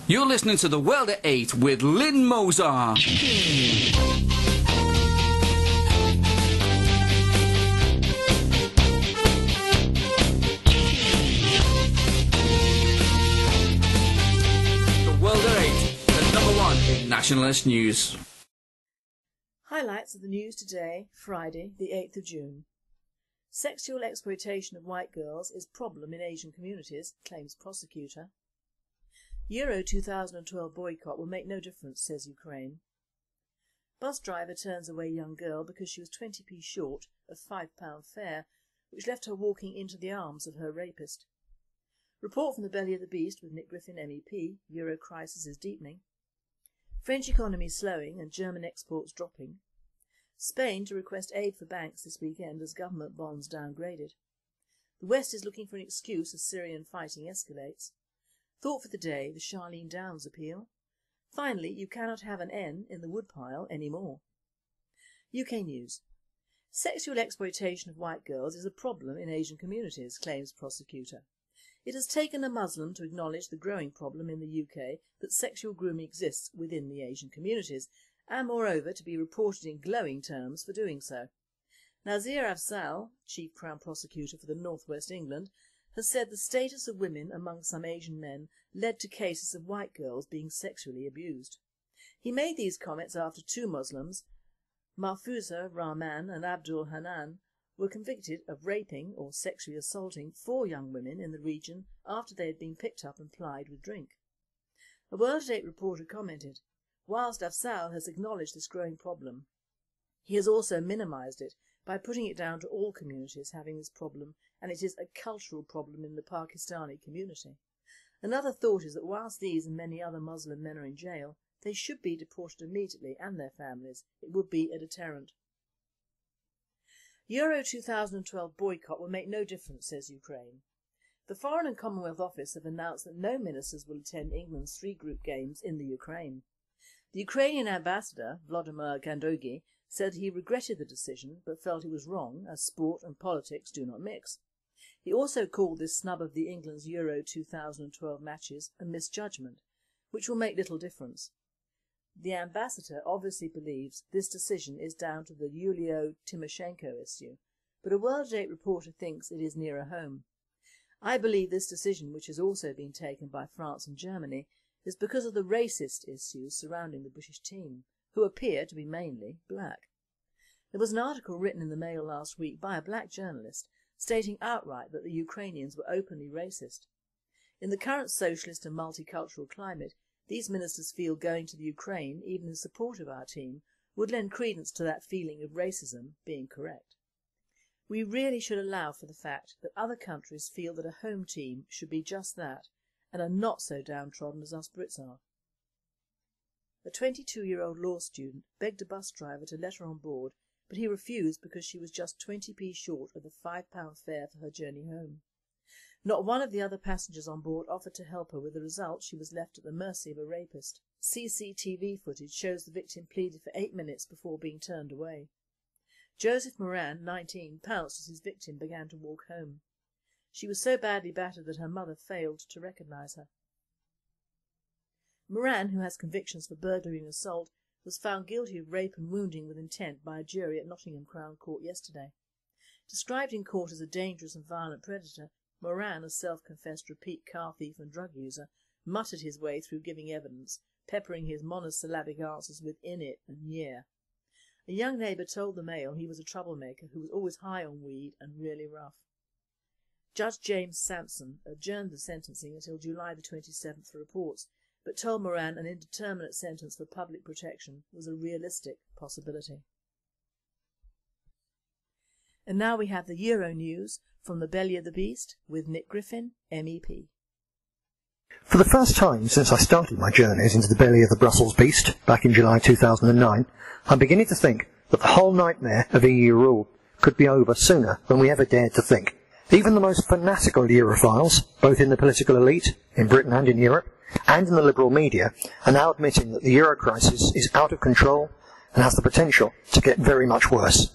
You're listening to The World at 8 with Lynn Mozart. The World at 8, the number one in nationalist news. Highlights of the news today, Friday, the 8th of June. Sexual exploitation of white girls is problem in Asian communities, claims prosecutor. Euro 2012 boycott will make no difference, says Ukraine. Bus driver turns away young girl because she was 20p short of £5 fare, which left her walking into the arms of her rapist. Report from the belly of the beast with Nick Griffin MEP, Euro crisis is deepening. French economy slowing and German exports dropping. Spain to request aid for banks this weekend as government bonds downgraded. The West is looking for an excuse as Syrian fighting escalates. Thought for the day, the Charlene Downs appeal. Finally, you cannot have an N in the woodpile anymore. UK News. Sexual exploitation of white girls is a problem in Asian communities, claims prosecutor. It has taken a Muslim to acknowledge the growing problem in the UK that sexual grooming exists within the Asian communities, and moreover to be reported in glowing terms for doing so. Nazir Afzal, Chief Crown Prosecutor for the North West England, has said the status of women among some Asian men led to cases of white girls being sexually abused. He made these comments after two Muslims, Mahfuzur, Rahman and Abdul, Hannan, were convicted of raping or sexually assaulting 4 young women in the region after they had been picked up and plied with drink. A World at 8 reporter commented, whilst Afzal has acknowledged this growing problem, he has also minimised it by putting it down to all communities having this problem, and it is a cultural problem in the Pakistani community. Another thought is that whilst these and many other Muslim men are in jail, they should be deported immediately and their families. It would be a deterrent. Euro 2012 boycott will make no difference, says Ukraine. The Foreign and Commonwealth Office have announced that no ministers will attend England's 3 group games in the Ukraine. The Ukrainian ambassador, Vladimir Gandogi, said he regretted the decision but felt it was wrong as sport and politics do not mix. He also called this snub of the England's Euro 2012 matches a misjudgment, which will make little difference. The ambassador obviously believes this decision is down to the Yulia Tymoshenko issue, but a World at 8 reporter thinks it is nearer home. I believe this decision, which has also been taken by France and Germany, is because of the racist issues surrounding the British team, who appear to be mainly black. There was an article written in the Mail last week by a black journalist stating outright that the Ukrainians were openly racist. In the current socialist and multicultural climate, these ministers feel going to the Ukraine, even in support of our team, would lend credence to that feeling of racism being correct. We really should allow for the fact that other countries feel that a home team should be just that and are not so downtrodden as us Brits are. A 22-year-old law student begged a bus driver to let her on board, but he refused because she was just 20p short of the £5 fare for her journey home. Not one of the other passengers on board offered to help her. With the result, she was left at the mercy of a rapist. CCTV footage shows the victim pleaded for 8 minutes before being turned away. Joseph Moran, 19, pounced as his victim began to walk home. She was so badly battered that her mother failed to recognise her. Moran, who has convictions for burglary and assault, was found guilty of rape and wounding with intent by a jury at Nottingham Crown Court yesterday. Described in court as a dangerous and violent predator, Moran, a self-confessed repeat car thief and drug user, muttered his way through giving evidence, peppering his monosyllabic answers with "in it" and "yeah." A young neighbour told the Mail he was a troublemaker who was always high on weed and really rough. Judge James Sampson adjourned the sentencing until July the 27th for reports, but told Moran an indeterminate sentence for public protection was a realistic possibility. And now we have the Euro news from the belly of the beast with Nick Griffin, MEP. For the first time since I started my journeys into the belly of the Brussels beast back in July 2009, I'm beginning to think that the whole nightmare of EU rule could be over sooner than we ever dared to think. Even the most fanatical Europhiles, both in the political elite, in Britain and in Europe, and in the liberal media, are now admitting that the Euro crisis is out of control and has the potential to get very much worse.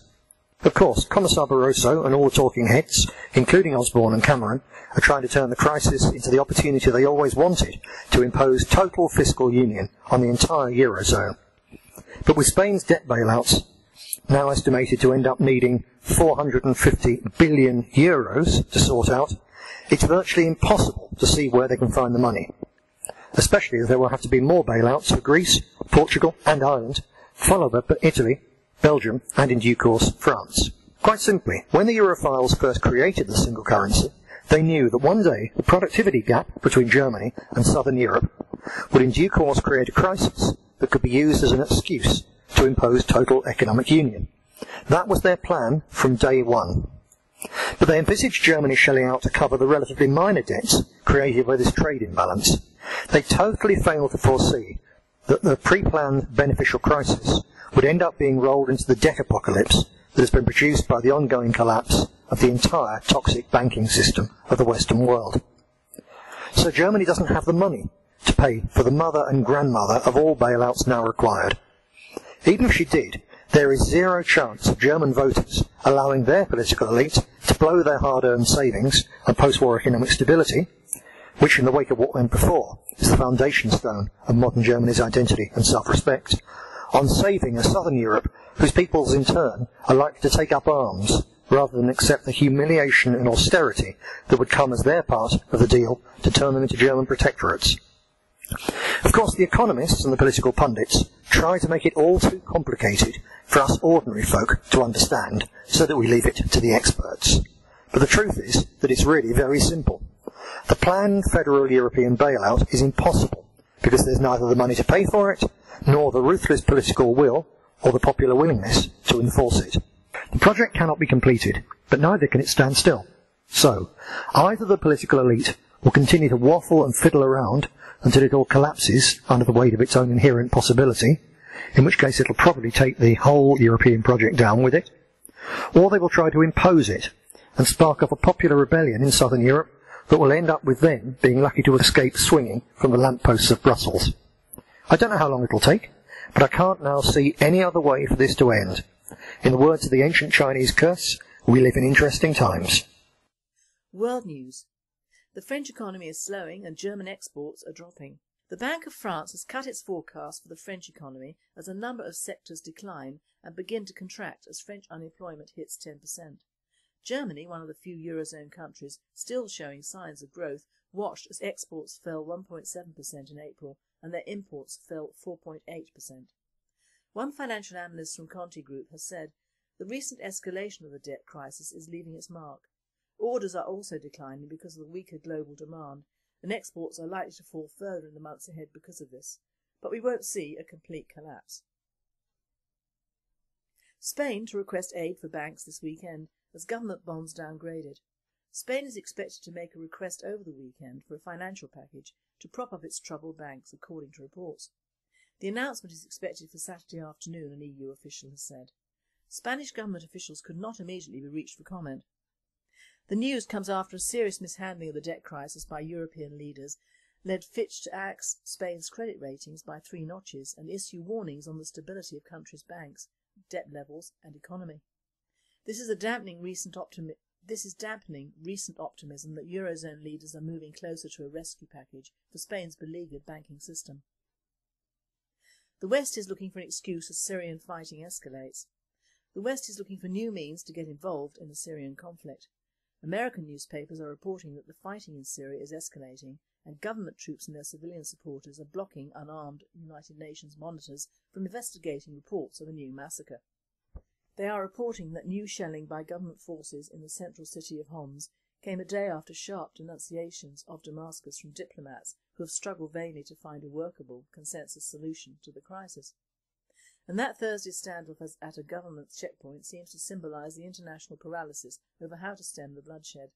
Of course, Commissar Barroso and all the talking heads, including Osborne and Cameron, are trying to turn the crisis into the opportunity they always wanted to impose total fiscal union on the entire Eurozone. But with Spain's debt bailouts now estimated to end up needing 450 billion euros to sort out, it's virtually impossible to see where they can find the money, especially as there will have to be more bailouts for Greece, Portugal and Ireland, followed by Italy, Belgium and in due course France. Quite simply, when the Europhiles first created the single currency, they knew that one day the productivity gap between Germany and southern Europe would in due course create a crisis that could be used as an excuse to impose total economic union. That was their plan from day one. But they envisaged Germany shelling out to cover the relatively minor debts created by this trade imbalance. They totally failed to foresee that the pre-planned beneficial crisis would end up being rolled into the debt apocalypse that has been produced by the ongoing collapse of the entire toxic banking system of the Western world. So Germany doesn't have the money to pay for the mother and grandmother of all bailouts now required. Even if she did, there is zero chance of German voters allowing their political elite to blow their hard-earned savings and post-war economic stability, which in the wake of what went before is the foundation stone of modern Germany's identity and self-respect, on saving a southern Europe whose peoples in turn are likely to take up arms rather than accept the humiliation and austerity that would come as their part of the deal to turn them into German protectorates. Of course, the economists and the political pundits try to make it all too complicated for us ordinary folk to understand, so that we leave it to the experts. But the truth is that it's really very simple. The planned federal European bailout is impossible, because there's neither the money to pay for it, nor the ruthless political will or the popular willingness to enforce it. The project cannot be completed, but neither can it stand still. So, either the political elite will continue to waffle and fiddle around until it all collapses under the weight of its own inherent possibility, in which case it'll probably take the whole European project down with it, or they will try to impose it and spark off a popular rebellion in southern Europe that will end up with them being lucky to escape swinging from the lampposts of Brussels. I don't know how long it'll take, but I can't now see any other way for this to end. In the words of the ancient Chinese curse, we live in interesting times. World news. The French economy is slowing and German exports are dropping. The Bank of France has cut its forecast for the French economy as a number of sectors decline and begin to contract as French unemployment hits 10%. Germany, one of the few Eurozone countries still showing signs of growth, watched as exports fell 1.7% in April and their imports fell 4.8%. One financial analyst from Conti Group has said the recent escalation of the debt crisis is leaving its mark. Orders are also declining because of the weaker global demand, and exports are likely to fall further in the months ahead because of this. But we won't see a complete collapse. Spain to request aid for banks this weekend as government bonds downgraded. Spain is expected to make a request over the weekend for a financial package to prop up its troubled banks, according to reports. The announcement is expected for Saturday afternoon, an EU official has said. Spanish government officials could not immediately be reached for comment. The news comes after a serious mishandling of the debt crisis by European leaders led Fitch to axe Spain's credit ratings by 3 notches and issue warnings on the stability of country's banks, debt levels and economy. This is dampening recent optimism that Eurozone leaders are moving closer to a rescue package for Spain's beleaguered banking system. The West is looking for an excuse as Syrian fighting escalates. The West is looking for new means to get involved in the Syrian conflict. American newspapers are reporting that the fighting in Syria is escalating and government troops and their civilian supporters are blocking unarmed United Nations monitors from investigating reports of a new massacre. They are reporting that new shelling by government forces in the central city of Homs came a day after sharp denunciations of Damascus from diplomats who have struggled vainly to find a workable consensus solution to the crisis. And that Thursday's standoff at a government checkpoint seems to symbolise the international paralysis over how to stem the bloodshed.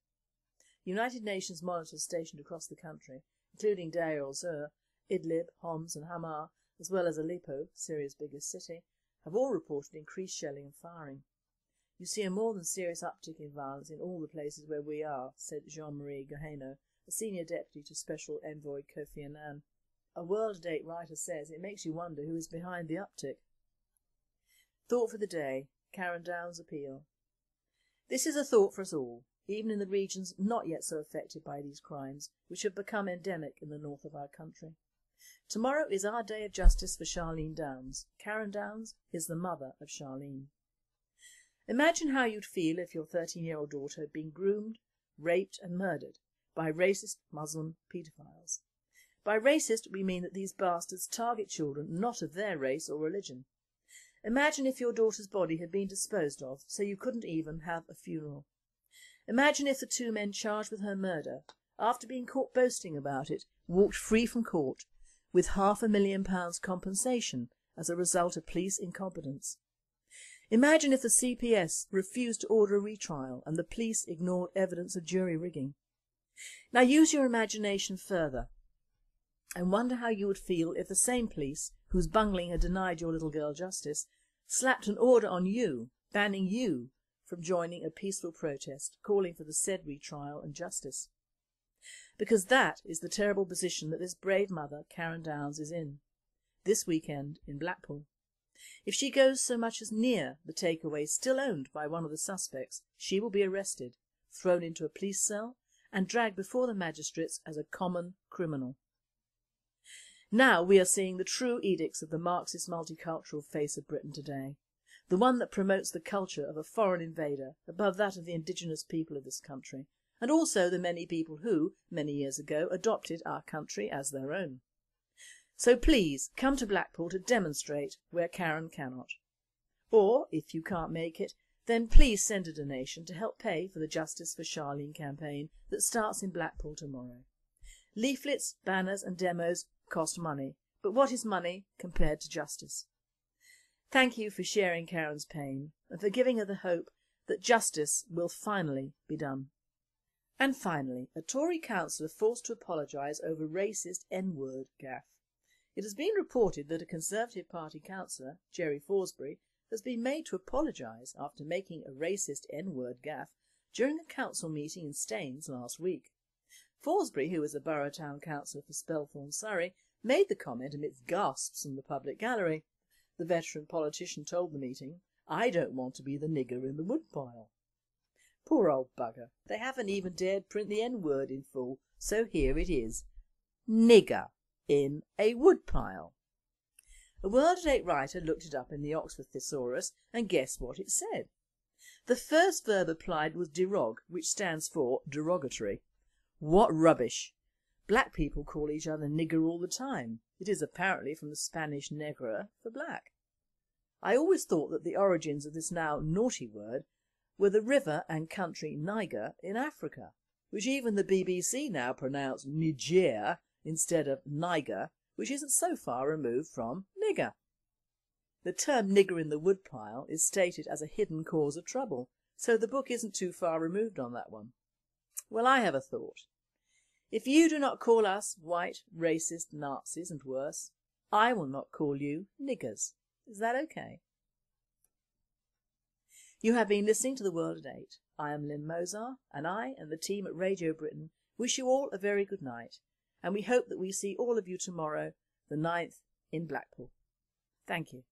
United Nations monitors stationed across the country, including Deir el-Zur, Idlib, Homs and Hama, as well as Aleppo, Syria's biggest city, have all reported increased shelling and firing. You see a more than serious uptick in violence in all the places where we are, said Jean-Marie Gaheno, a senior deputy to Special Envoy Kofi Annan. A world-to-date writer says it makes you wonder who is behind the uptick. Thought for the day, Karen Downs' appeal. This is a thought for us all, even in the regions not yet so affected by these crimes, which have become endemic in the north of our country. Tomorrow is our day of justice for Charlene Downs. Karen Downs is the mother of Charlene. Imagine how you'd feel if your 13-year-old daughter had been groomed, raped and murdered by racist Muslim paedophiles. By racist we mean that these bastards target children not of their race or religion. Imagine if your daughter's body had been disposed of so you couldn't even have a funeral. Imagine if the two men charged with her murder, after being caught boasting about it, walked free from court with £500,000 compensation as a result of police incompetence. Imagine if the CPS refused to order a retrial and the police ignored evidence of jury rigging. Now use your imagination further and wonder how you would feel if the same police, whose bungling had denied your little girl justice, slapped an order on you, banning you from joining a peaceful protest, calling for the said retrial and justice. Because that is the terrible position that this brave mother, Karen Downs, is in, this weekend in Blackpool. If she goes so much as near the takeaway still owned by one of the suspects, she will be arrested, thrown into a police cell and dragged before the magistrates as a common criminal. Now we are seeing the true edicts of the Marxist multicultural face of Britain today, the one that promotes the culture of a foreign invader above that of the indigenous people of this country, and also the many people who, many years ago, adopted our country as their own. So please come to Blackpool to demonstrate where Karen cannot. Or, if you can't make it, then please send a donation to help pay for the Justice for Charlene campaign that starts in Blackpool tomorrow. Leaflets, banners and demos cost money, but what is money compared to justice? Thank you for sharing Karen's pain and for giving her the hope that justice will finally be done. And finally, a Tory councillor forced to apologise over racist N-word gaffe. It has been reported that a Conservative Party councillor, Jerry Forsbury, has been made to apologise after making a racist N-word gaffe during a council meeting in Staines last week. Forsbury, who is a Borough Town Councillor for Spelthorne, Surrey, made the comment amidst gasps from the public gallery. The veteran politician told the meeting, "I don't want to be the nigger in the woodpile." Poor old bugger, they haven't even dared print the N-word in full, so here it is. Nigger in a woodpile. A World at 8 writer looked it up in the Oxford Thesaurus and guess what it said. The first verb applied was derog, which stands for derogatory. What rubbish! Black people call each other nigger all the time. It is apparently from the Spanish negra for black. I always thought that the origins of this now naughty word were the river and country Niger in Africa, which even the BBC now pronounce Niger instead of Niger, which isn't so far removed from nigger. The term nigger in the woodpile is stated as a hidden cause of trouble, so the book isn't too far removed on that one. Well, I have a thought. If you do not call us white, racist Nazis and worse, I will not call you niggers. Is that okay? You have been listening to The World at 8. I am Lynn Mozart, and I and the team at Radio Britain wish you all a very good night, and we hope that we see all of you tomorrow, the 9th, in Blackpool. Thank you.